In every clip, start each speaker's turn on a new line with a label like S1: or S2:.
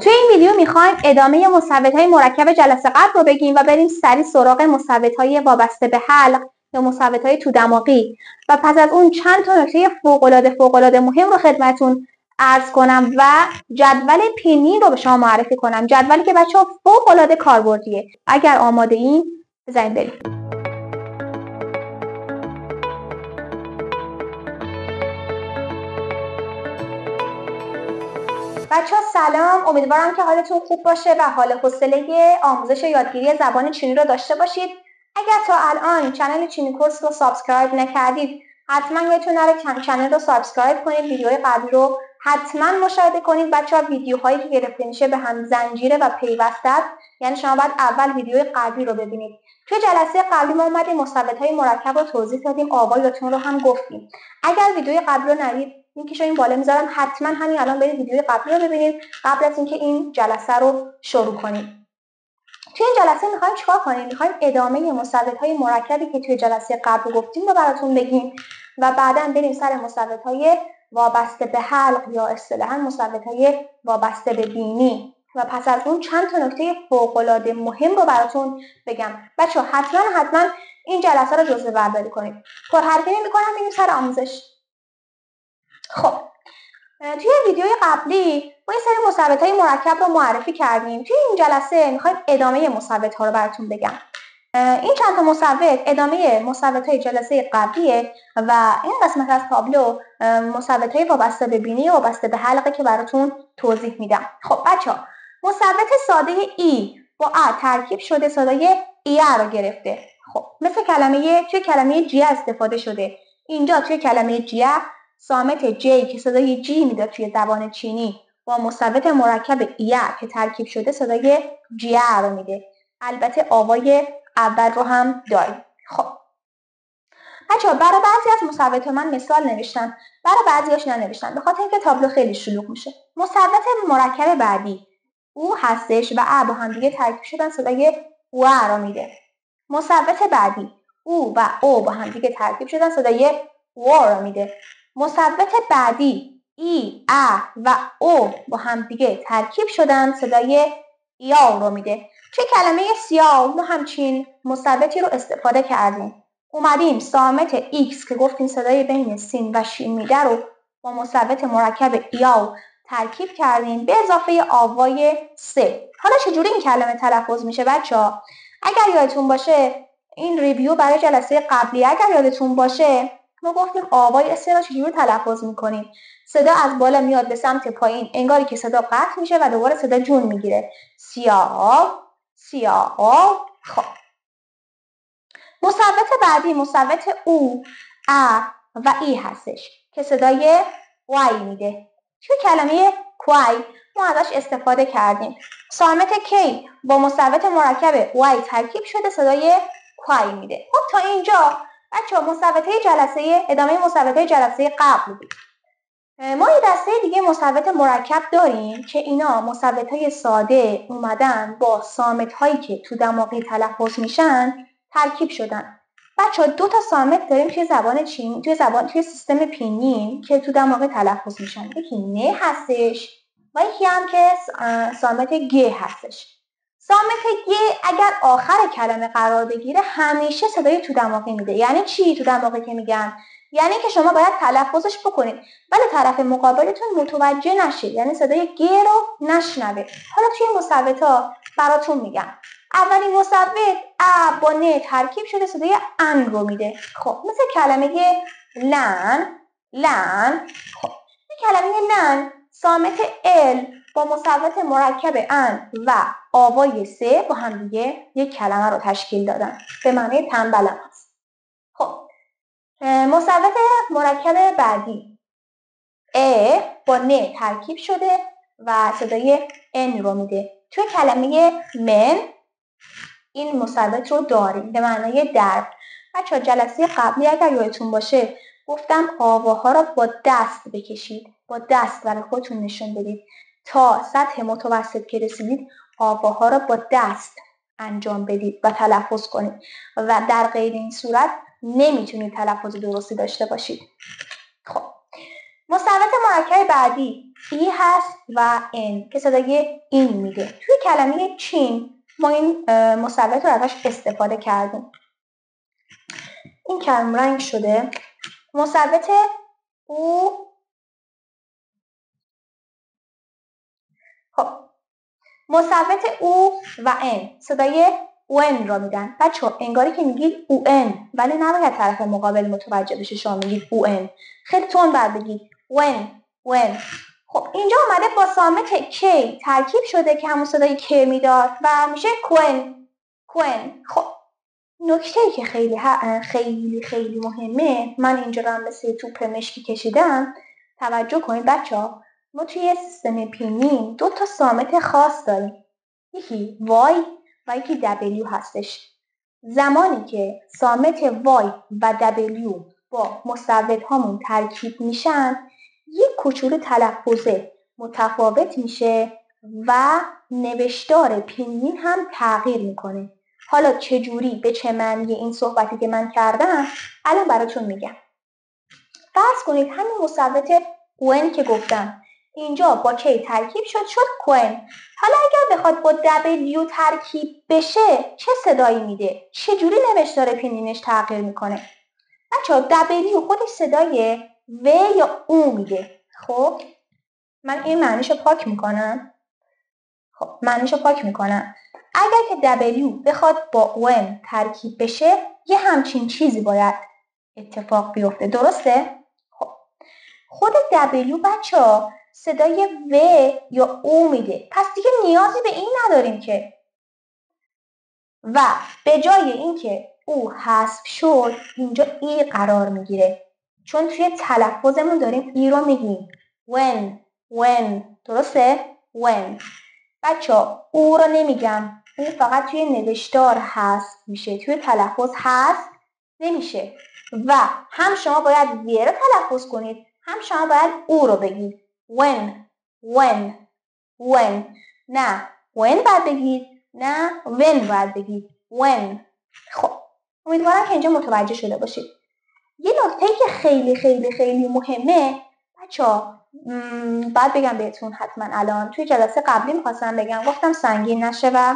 S1: توی این ویدیو میخوایم ادامه مثبت‌های مرکب جلسه قبل رو بگیم و بریم سریع سراغ مثبت‌های وابسته به حلق یا مثبت‌های تو دماغی و پس از اون چند تا نکته فوق‌العاده مهم رو خدمتتون عرض کنم و جدول پینین رو به شما معرفی کنم، جدولی که بچه‌ها فوق‌العاده کاربردیه. اگر آماده این بزنید بریم. بچه‌ها سلام، امیدوارم که حالتون خوب باشه و حال و حوصله آموزش یادگیری زبان چینی رو داشته باشید. اگر تا الان کانال چینی کورس رو سابسکرایب نکردید حتما یادتون نره کانال رو سابسکرایب کنید، ویدیوهای قبلی رو حتما مشاهده کنید. بچه‌ها ویدیوهایی که گرفته میشه به هم زنجیره و پیوسته است، یعنی شما باید اول ویدیوی قبلی رو ببینید. توی جلسه قبلی ما اومدیم مثبت‌های مرکب رو توضیح دادیم، آوایتون رو هم گفتیم. اگر ویدیوی قبلی رو ندید لینکش رو این بالا میذارم، حتما همین الان برید ویدیوی قبلی رو ببینید قبل از اینکه این جلسه رو شروع کنید. توی این جلسه میخوایم چیکار کنیم؟ میخوایم ادامه مثبت‌های مرکبی که توی جلسه قبل گفتیم رو براتون بگیم و بعداً بریم سر مثبت‌های وابسته به حلق یا اصطلاحاً مثبت‌های وابسته به بینی و پس از اون چند تا نکته فوق‌العاده مهم رو براتون بگم. بچه‌ها حتما این جلسه رو جزوه برداری کنید. پرحرفی نمی‌کنم، بریم سر آموزش. خب توی ویدیوی قبلی ما یه سری مثبت‌های مرکب رو معرفی کردیم. توی این جلسه میخوایم ادامه مثبت‌ها رو براتون بگم. این چند تا مثبت ادامه مثبت‌های جلسه قبلیه و این قسمت از تابلو مثبت‌های وابسته به بینی و وابسته به حلقه که براتون توضیح میدم. خب بچه‌ها مثبت ساده ای با ا ترکیب شده صدای ای رو گرفته. خب مثل توی کلمه جی استفاده شده. اینجا توی کلمه جی صامت جی که صدای جی میداد توی زبان چینی با مثبت مرکب ای که ترکیب شده صدای جی رو میده. البته آوای اول رو هم داریم. خب بچه‌ها برای بعضی از مثبت‌ها من مثال نوشتم، برای بعضیاش ننوشتم به خاطر اینکه تابلو خیلی شلوغ میشه. مثبت مرکب بعدی او هستش و ا با هم دیگه ترکیب شدن صدای او رو میده. مثبت بعدی او و او با هم دیگه ترکیب شدن صدای او رو میده. مثبت بعدی ای ا و او با هم دیگه ترکیب شدن صدای یا رو میده. توی کلمه سیاه ما همچین مثبتی رو استفاده کردیم. اومدیم صامت x که گفتیم صدای بین سین و شین میده رو با مثبت مرکب یا ترکیب کردیم به اضافه آوای سه. حالا چجوری این کلمه تلفظ میشه بچه‌ها؟ اگر یادتون باشه این ریویو برای جلسه قبلی، اگر یادتون باشه ما گفتیم آوای سه رو چجوری تلفظ میکنیم. صدا از بالا میاد به سمت پایین انگاری که صدا قطع میشه و دوباره صدا جون میگیره. سیاه. خب مثبت بعدی مثبت او ا و ای هستش که صدای وای میده. توی کلمه کوای ما ازش استفاده کردیم. صامت کی با مثبت مرکب وای ترکیب شده صدای کوای میده. خب تا اینجا بچه‌ها ادامه مثبت‌های جلسه قبل بود. ما یه دسته دیگه مثبت مرکب داریم که اینا مثبت‌های ساده اومدن با صامت‌هایی که تو دماغی تلفظ میشن ترکیب شدن. بچه‌ها دو تا صامت داریم توی زبان چینی، توی سیستم پینین که تو دماغی تلفظ میشن. یکی نه هستش و یکی هم که صامت گ هستش. صامت گ اگر آخر کلمه قرار بگیره همیشه صدای تو دماغی میده. یعنی چی تو دماغی که میگن؟ یعنی که شما باید تلفظش بکنید ولی طرف مقابلتون متوجه نشه، یعنی صدای گ رو نشنوه. حالا توی مثبت‌ها براتون میگم. اولین مثبت ا با ن ترکیب شده صدای ان رو میده. خب مثل کلمه لن. خب کلمه لن صامت ال با مثبت مرکب ان و آوای سه با هم دیگه یک کلمه رو تشکیل دادن به معنی تنبلم هست. خب مثبت مرکب بعدی ا با ن ترکیب شده و صدای ان رو میده. توی کلمه من این مثبت رو داریم به معنای درب. بچه‌ها جلسه قبلی اگر یادتون باشه گفتم آواها رو با دست بکشید، با دست برای خودتون نشون بدید. تا سطح متوسط که رسیدید آواها رو با دست انجام بدید و تلفظ کنید و در غیر این صورت نمیتونید تلفظ درستی داشته باشید. خب مثبت مرکب بعدی ای هست و ان که صدای این میده. توی کلمه چین ما این مثبت رو ازش استفاده کردیم. این کلمه رنگ شده. مثبت او. خب مثبت او و ان صدای اون را میدن. بچه‌ها انگاری که میگید اون، ولی نباید طرف مقابل متوجه بشه شما میگید اون. خیلی تون باید بگید ون. خب اینجا اومده با صامت کی ترکیب شده که همون صدای کی میداد و میشه کون. خب نکته‌ای که خیلی مهمه، من اینجا رو هم مثل توپ مشکی کشیدم، توجه کنید بچه‌ها. ما توی سیستم پینین 2 تا صامت خاص داریم، یکی وای و یکی دبلیو هستش. زمانی که صامت وای و دبلیو با مصوت هامون ترکیب میشن، یک کوچولو تلفظه متفاوت میشه و نوشتار پینین هم تغییر میکنه. حالا چجوری، به چه معنی این صحبتی که من کردم الان براتون میگم. فرض کنید همین مصوت when که گفتم اینجا با کی ترکیب شد کوئن. حالا اگر بخواد با دبلیو ترکیب بشه چه صدایی میده؟ چجوری نوشتار پینینش تغییر میکنه؟ بچه‌ها دبلیو خودش صدای و یا او میده. خب من این معنیشو پاک میکنم. اگر که دبلیو بخواد با when ترکیب بشه یه همچین چیزی باید اتفاق بیفته، درسته؟ خب خود دبلیو بچه‌ها صدای و یا او میده، پس دیگه نیازی به این نداریم که. و به جای اینکه او حذف شد اینجا ای قرار میگیره، چون توی تلفظمون داریم ای رو میگیم. when درسته؟ when. بچه‌ها او رو نمیگم، او فقط توی نوشتار حذف میشه، توی تلفظ حذف نمیشه. و هم شما باید وی رو تلفظ کنید، هم شما باید او رو بگید. when. نه when باید بگید، نه when باید بگید. when. خب امیدوارم که اینجا متوجه شده باشید. یه نکته که خیلی مهمه بچه‌ها، بعد بگم بهتون حتما. الان توی جلسه قبلی می‌خواستم بگم، گفتم سنگین نشه و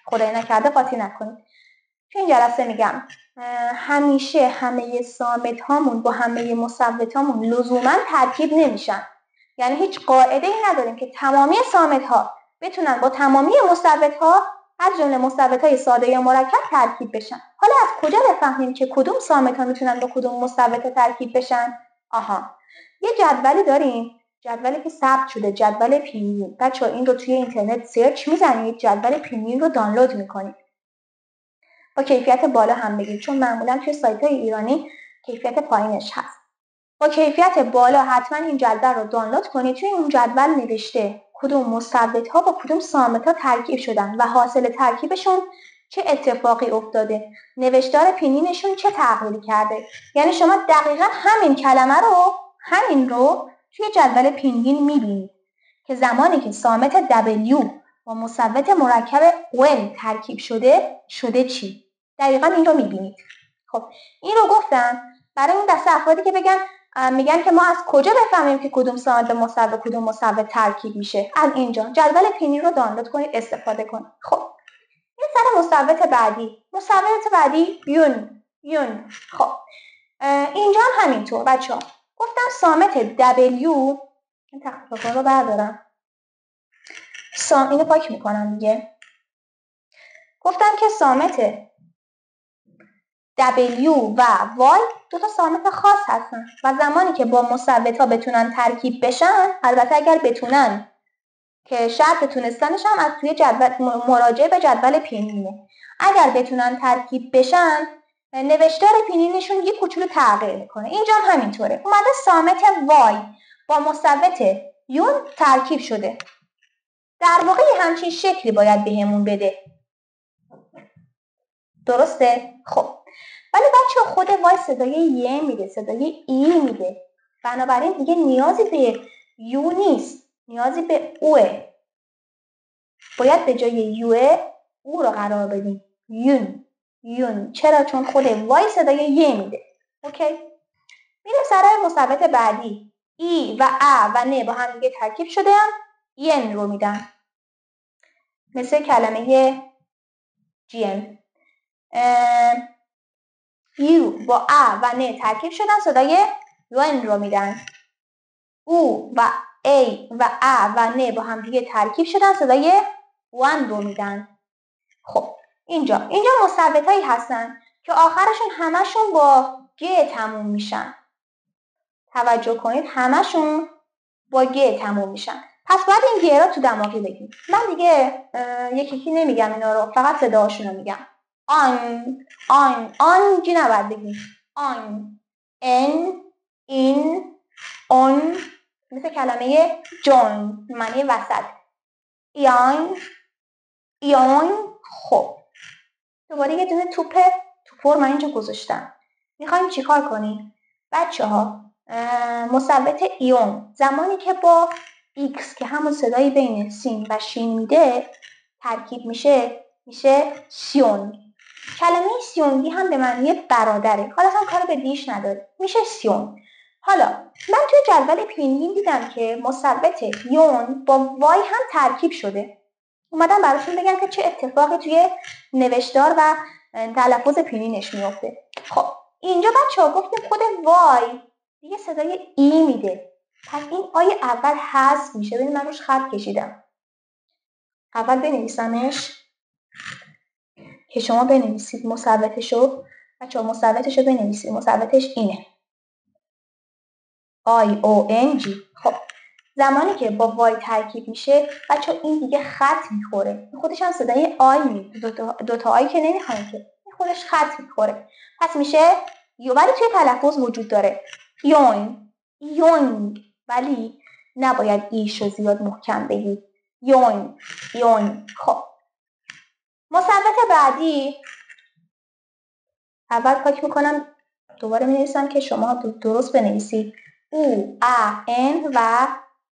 S1: خدای نکرده قاطی نکنید. توی این جلسه میگم همیشه همه صامت هامون با همه مصوت هامون لزوما ترکیب نمیشن. یعنی هیچ قاعده ای نداریم که تمامی صامت ها بتونن با تمامی مصوت ها از جمله مصوت های ساده یا مرکب ترکیب بشن. حالا از کجا بفهمیم که کدوم صامت ها میتونن با کدوم مصوت ترکیب بشن؟ یه جدولی داریم، جدولی که ثبت شده، جدول پینین. بچه‌ها این رو توی اینترنت سرچ میزنید، جدول پینین رو دانلود میکنید. با کیفیت بالا هم بگید، چون معمولا توی سایت‌های ایرانی کیفیت پایینش هست. با کیفیت بالا حتما این جدول رو دانلود کنید. توی این جدول نوشته کدوم مصوت‌ها با کدوم صامت‌ها ترکیب شدن و حاصل ترکیبشون چه اتفاقی افتاده، نوشتار پینینشون چه تغییری کرده. یعنی شما دقیقا همین رو توی جدول پینین میبینید که زمانی که صامت W با مصوت مرکب when ترکیب شده چی؟ دقیقا این رو میبینید. خب این رو گفتم برای اون دسته افرادی که میگن که ما از کجا بفهمیم که کدوم صامت به کدوم مصوت ترکیب میشه. از اینجا جدول پینین رو دانلود کنید، استفاده کنید. خب این سر مصوت بعدی یون. خب اینجا هم همینطور بچه‌ها. گفتم صامت W، این تخفیف‌ها رو بردارم، اینو پاک میکنم دیگه. گفتم که صامت W و Y 2 تا صامت خاص هستن و زمانی که با مصوت ها بتونن ترکیب بشن، البته اگر بتونن که شرط تونستنش هم از توی جدول مراجعه به جدول پینینه، اگر بتونن ترکیب بشن نوشتار پینینشون یه کوچولو تغییر میکنه. اینجا هم همینطوره، اومده صامت Y با مصوت یون ترکیب شده. در واقع همچین شکلی باید بهمون بده، درسته؟ خب ولی بچه خود وای صدای یه میده، صدای ای میده، بنابراین دیگه نیازی به یو نیست، نیازی به اوه. باید به جای یوه او رو قرار بدیم، یون. چرا؟ چون خود وای صدای یه میده. اوکی؟ میریم سر مصوت بعدی. ای و ا و ن با هم دیگه ترکیب شدن ین رو میدن. مثل کلمه جیم. یو با ا و ن ترکیب شدن صدای یون رو میدن. او و ای و ا و ن با هم دیگه ترکیب شدن صدای وان رو میدن. خب اینجا مثبتایی هستن که آخرشون همشون با گ تموم میشن. توجه کنید همشون با گ تموم میشن. پس باید این گ را تو دماغی بگیم. من دیگه یکی نمیگم اینا رو، فقط صداهاشون رو میگم. آن جی نباید بگیم. آن، ان، این، اون، مثل کلمه جون معنی وسط. ایون. خب دوباره یه دونه توپ رو من اینجا گذاشتم. میخوایم چیکار کنیم؟ بچه ها مثبت ایون زمانی که با ایکس که همون صدایی بین سین و شین میده ترکیب میشه سیون. کلمه سیونگی هم به معنی برادره. حالا اصلا کار به دیش نداره. میشه سیون. حالا من توی جدول پینگین دیدم که مثبت یون با وای هم ترکیب شده. اومدم براتون بگم که چه اتفاقی توی نوشتار و تلفظ پینینش میفته. خب اینجا بچه‌ها گفتیم خود وای دیگه صدای ای میده. پس این آی اول حذف میشه. ببین من روش خط کشیدم. اول بنویسمش که شما بنویسید مثبتشو. بچه‌ها مثبتشو بنویسید. مثبتش اینه. IONG. خب زمانی که با وای ترکیب میشه بچه این دیگه خط میخوره. خودش هم صدای آی میده. دوتا آی که نمیخوایم که خودش خط میخوره. پس میشه ولی توی تلفظ وجود داره. یون ولی نباید ایشو زیاد محکم بگید. یون. خب مثبت بعدی اول پاک میکنم دوباره مینویسم که شما درست بنویسید. او، ا، ان و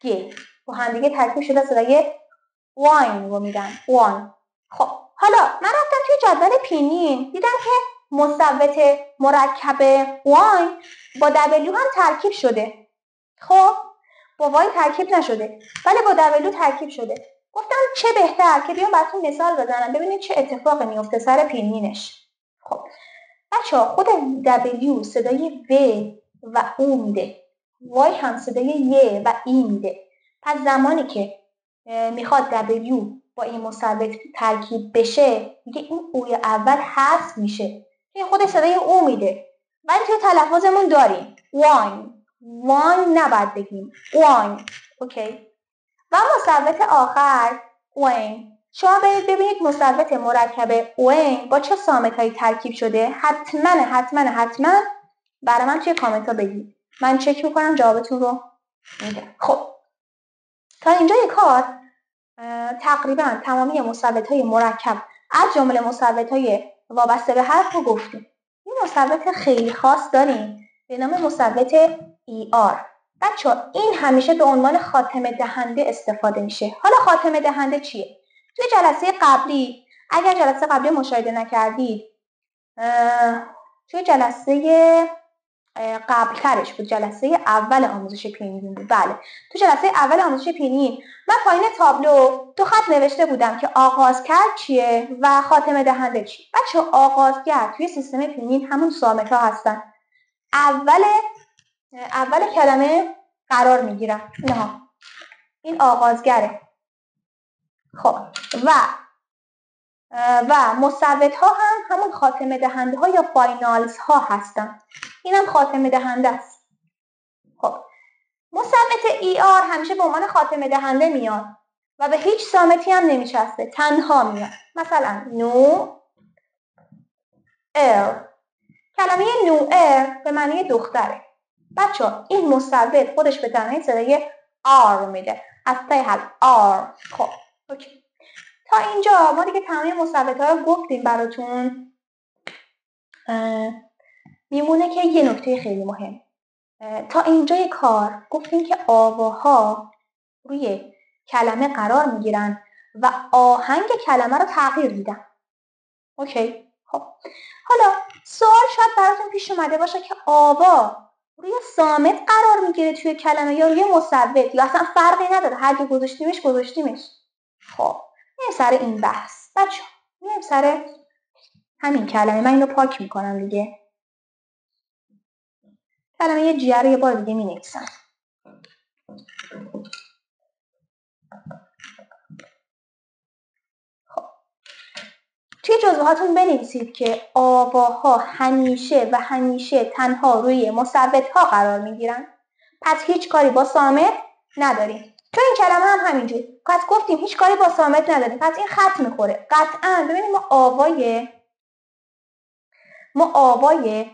S1: گ با هم دیگه ترکیب شده صدای واین رو میدن. وان. خب حالا من رفتم توی جدول پینین دیدم که مثبت مرکب واین با دبلیو هم ترکیب شده. خب با وای ترکیب نشده ولی با دبلیو ترکیب شده. گفتم چه بهتر که بیام براتون مثال بزنم ببینید چه اتفاقی میفته سر پینینش. خب بچه‌ها خود دبلیو صدای و و او میده. وای هم صدای ی و ای میده. پس زمانی که میخواد دبلیو با این مثبت ترکیب بشه دیگه این اوی اول حذف میشه. این خود صدای او میده. ولی توی تلفظمون داریم وان نباید بگیم. وان. اوکی. و مثبت آخر وین. شما برید ببینید مثبت مرکب وین با چه سامتایی ترکیب شده. حتما برای من توی کامنت ها بگید. من چک میکنم جوابتون رو میدم. خب تا اینجای کار تقریبا تمامی مثبت های مرکب از جمله مثبت های وابسته به حرف رو گفتیم. این مثبت خیلی خاص داریم به نام مثبت ER. بچه این همیشه به عنوان خاتمه دهنده استفاده میشه. حالا خاتمه دهنده چیه؟ توی جلسه قبلی اگر جلسه قبلی مشاهده نکردید توی جلسه قبلترش بود جلسه اول آموزش پینین بود. بله تو جلسه اول آموزش پینین من پایین تابلو 2 خط نوشته بودم که آغازگر چیه و خاتمه دهنده چیه. بچه آغازگر توی سیستم پینین همون صامت ها هستن. اول کلمه قرار میگیرن. این آغازگره. خب و مثبت ها هم همون خاتمه دهنده ها یا فاینالز ها هستن. اینم خاتمه دهنده است. خب مثبت ER همیشه به عنوان خاتمه دهنده میاد و به هیچ صامتی هم نمیچسبه. تنها میاد. مثلا نو ار. کلمه نو ار به معنی دختره. بچه این مثبت خودش به تنهایی صدای آر میده. از تای حرف آر. خب اوکی. تا اینجا ما دیگه تمامی مثبت ها رو گفتیم براتون. میمونه که یه نکته خیلی مهم. تا اینجای کار گفتیم که آواها روی کلمه قرار میگیرن و آهنگ کلمه رو تغییر میدن. اوکی. خب حالا سوال شاید براتون پیش اومده باشه که آوا روی صامت قرار میگیره توی کلمه یا روی مصوت، یا اصلا فرقی نداره، هر جا گذاشتیمش. خب میایم سر این بحث بچه، میایم سر همین کلمه. من اینو پاک میکنم دیگه. کلمه جیه رو یه بار دیگه مینویسم. توی جزوهاتون بنویسید که آواها همیشه تنها روی مصوت‌ها قرار میگیرن. پس هیچ کاری با صامت نداریم. تو این کلمه هم همینجور. پس گفتیم هیچ کاری با صامت نداریم. پس این خط میخوره. قطعاً ببینیم ما آوای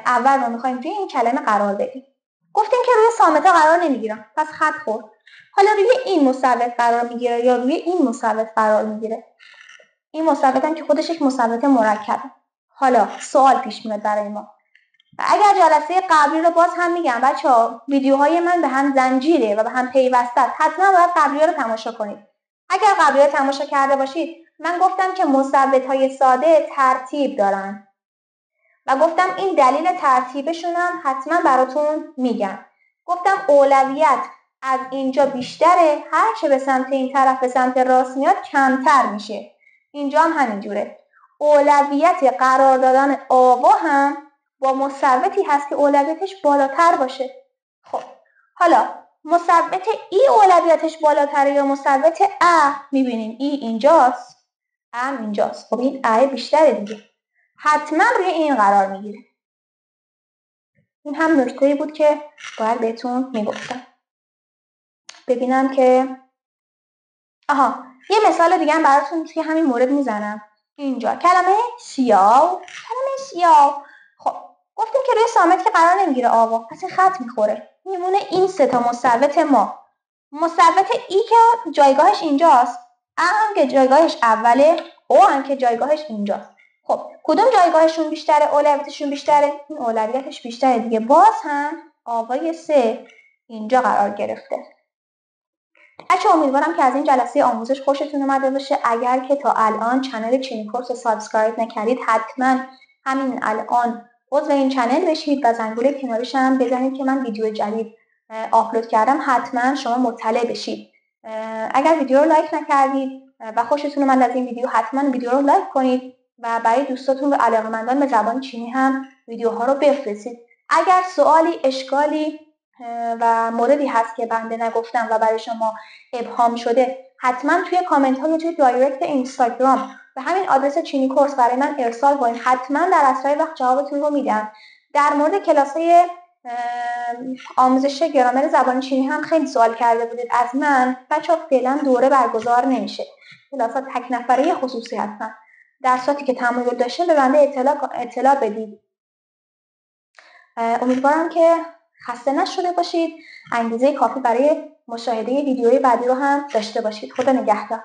S1: اول رو میخوایم توی این کلمه قرار بدیم. گفتیم که روی صامت‌ها قرار نمیگیرن. پس خط خورد. حالا روی این مصوت قرار میگیره یا روی این مصوت قرار میگیره. این مصوت هم که خودش یک مصوت مرکبه. حالا سوال پیش میاد برای ما. اگر جلسه قبلی رو باز هم میگم بچه‌ها، ویدیوهای من به هم زنجیره و به هم پیوسته است. حتما باید قبلی‌ها رو تماشا کنید. اگر قبلی‌ها رو تماشا کرده باشید، من گفتم که مصوت‌های ساده ترتیب دارن و گفتم این دلیل ترتیبشون هم حتما براتون میگم. گفتم اولویت از اینجا بیشتره، هر چه به سمت این طرف به سمت راست میاد کمتر میشه. اینجا هم همینجوره. اولویت قرار دادن آوا هم با مصوتی هست که اولویتش بالاتر باشه. خب حالا مصوت ای اولویتش بالاتره یا مصوت ا؟ میبینیم ای اینجاست، ام اینجاست. خب این ا بیشتره دیگه، حتما روی این قرار میگیره. این هم نکته‌ای بود که باید بهتون میگفتم. ببینم که یه مثال دیگه هم براتون توی همین مورد میزنم. اینجا کلمه سیاه. خب گفتیم که روی صامت که قرار نمیگیره آوا، پس این خط میخوره. میمونه این سه تا مصوت ما. مصوت ای که جایگاهش اینجاست، هم که جایگاهش اوله، او هم که جایگاهش اینجاست. خب کدوم جایگاهشون بیشتره؟ اولویتشون بیشتره. این اولویتش بیشتره دیگه. باز هم آوای 3 اینجا قرار گرفته. امیدوارم که از این جلسه آموزش خوشتون اومده باشه. اگر که تا الان کانال چینی کورس رو سابسکرایب نکردید، حتما همین الان عضو این کانال بشید و زنگوله کنارش هم بزنید که من ویدیو جدید آپلود کردم حتما شما مطلع بشید. اگر ویدیو رو لایک نکردید و خوشتون اومد از این ویدیو، حتما ویدیو رو لایک کنید و برای دوستاتون و علاقه‌مندان به زبان چینی هم ویدیوها رو بفرستید. اگر سوالی، اشکالی و موردی هست که بنده نگفتم و برای شما ابهام شده، حتما توی کامنت ها یا توی دایرکت اینستاگرام به همین آدرس چینی کورس برای من ارسال کنید. حتما در اسرع وقت جوابتون رو میدم. در مورد کلاس‌های آموزش گرامر زبان چینی هم خیلی سوال کرده بودید از من. بچه‌ها فعلا دوره برگزار نمیشه. کلاس‌ها تک نفره خصوصی هستن. درساتی که تمایل داشته به بنده اطلاع بدید. امیدوارم که خسته نشده باشید. انگیزه کافی برای مشاهده ویدیوهای بعدی رو هم داشته باشید. خدا نگهدار.